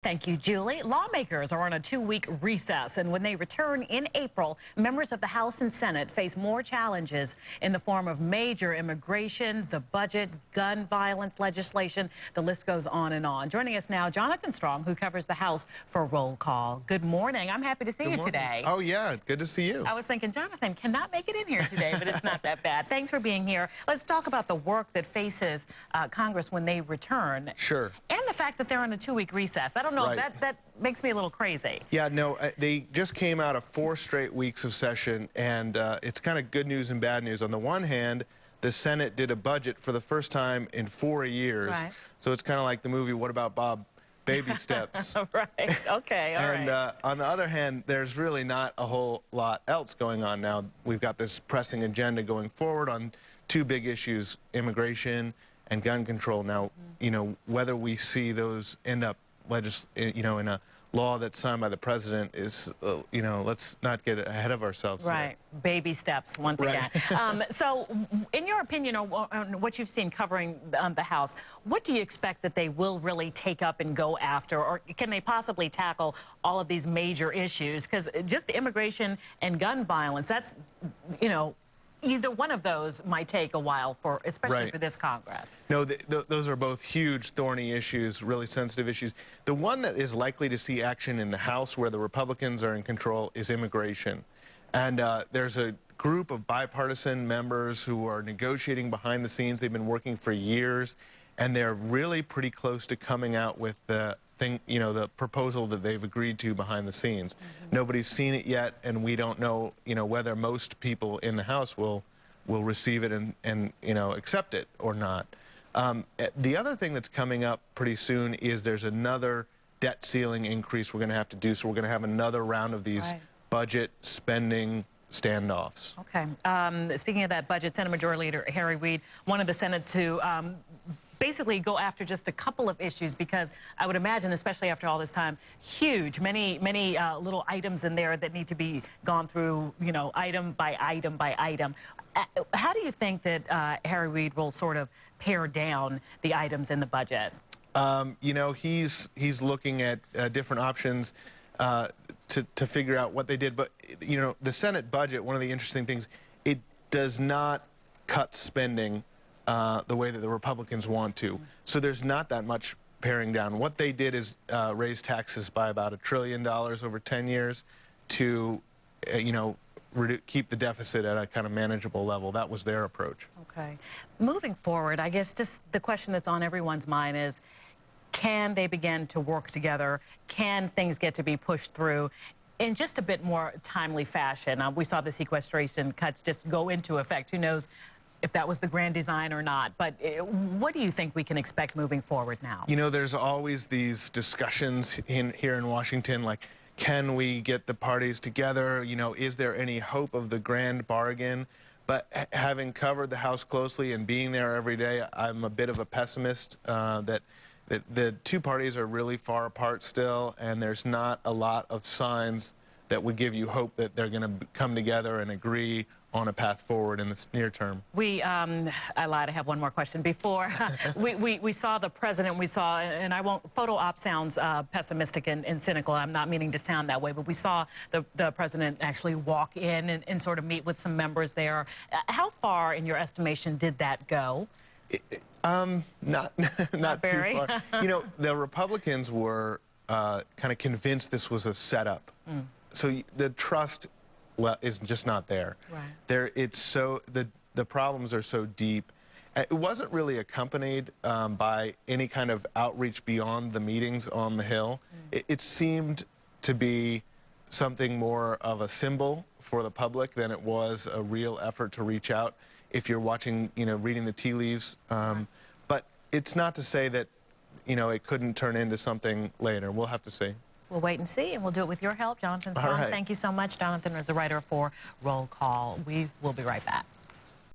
Thank you, Julie. Lawmakers are on a 2-week recess, and when they return in April, members of the House and Senate face more challenges in the form of major immigration, the budget, gun violence legislation. The list goes on and on. Joining us now, Jonathan Strong, who covers the House for Roll Call. Good morning. I'm happy to see you today. Oh, yeah. Good to see you. I was thinking, Jonathan cannot make it in here today, but it's not that bad. Thanks for being here. Let's talk about the work that faces Congress when they return. Sure. And the fact that they're on a 2-week recess. I don't know, right. that makes me a little crazy. Yeah, no, they just came out of 4 straight weeks of session, and it's kind of good news and bad news. On the one hand, the Senate did a budget for the first time in 4 years. Right. So it's kind of like the movie What About Bob? Baby steps. Right. Okay. All right. And on the other hand, there's really not a whole lot else going on now. We've got this pressing agenda going forward on 2 big issues, immigration and gun control. Now, you know, whether we see those end up in a law that's signed by the president is, you know, let's not get ahead of ourselves. Right. Today. Baby steps once again. So, in your opinion, on what you've seen covering the House, what do you expect that they will really take up and go after, or can they possibly tackle all of these major issues? Because just immigration and gun violence, that's, you know, either one of those might take a while, especially for this Congress. No, those are both huge, thorny issues, really sensitive issues. The one that is likely to see action in the House, where the Republicans are in control, is immigration. And there's a group of bipartisan members who are negotiating behind the scenes. They've been working for years, and they're really pretty close to coming out with the the proposal that they've agreed to behind the scenes. Nobody's seen it yet, and we don't know, whether most people in the House will receive it and accept it or not. The other thing that's coming up pretty soon is there's another debt ceiling increase we're going to have to do, so we're going to have another round of these budget spending standoffs. Okay. Speaking of that budget, Senate Majority Leader Harry Reid wanted the Senate to basically go after just a couple of issues, because I would imagine, especially after all this time, many little items in there that need to be gone through, item by item by item. How do you think that Harry Reid will sort of pare down the items in the budget? He's looking at different options to figure out what they did. But, the Senate budget, one of the interesting things, it does not cut spending the way that the Republicans want to. So there's not that much paring down. What they did is raise taxes by about $1 trillion over 10 years to, keep the deficit at a kind of manageable level. That was their approach. Okay. Moving forward, I guess just the question that's on everyone's mind is, can they begin to work together? Can things get to be pushed through in just a bit more timely fashion? We saw the sequestration cuts just go into effect. Who knows if that was the grand design or not? But what do you think we can expect moving forward now? There's always these discussions here in Washington, like, can we get the parties together? Is there any hope of the grand bargain? But having covered the House closely and being there every day, I'm a bit of a pessimist that the 2 parties are really far apart still, and there's not a lot of signs that would give you hope that they're going to come together and agree on a path forward in the near term. I lied, I have one more question. Before, we saw the president, and photo op sounds pessimistic and cynical. I'm not meaning to sound that way, but we saw the president actually walk in and sort of meet with some members there. How far, in your estimation, did that go? Not very. Too far. The Republicans were kind of convinced this was a setup. So the trust is just not there. Right. The problems are so deep. It wasn't really accompanied by any kind of outreach beyond the meetings on the Hill. It seemed to be something more of a symbol for the public than it was a real effort to reach out. If you're watching, reading the tea leaves. But it's not to say that, it couldn't turn into something later. We'll have to see. We'll wait and see, and we'll do it with your help, Jonathan Strong. All right. Thank you so much. Jonathan is the writer for Roll Call. We will be right back.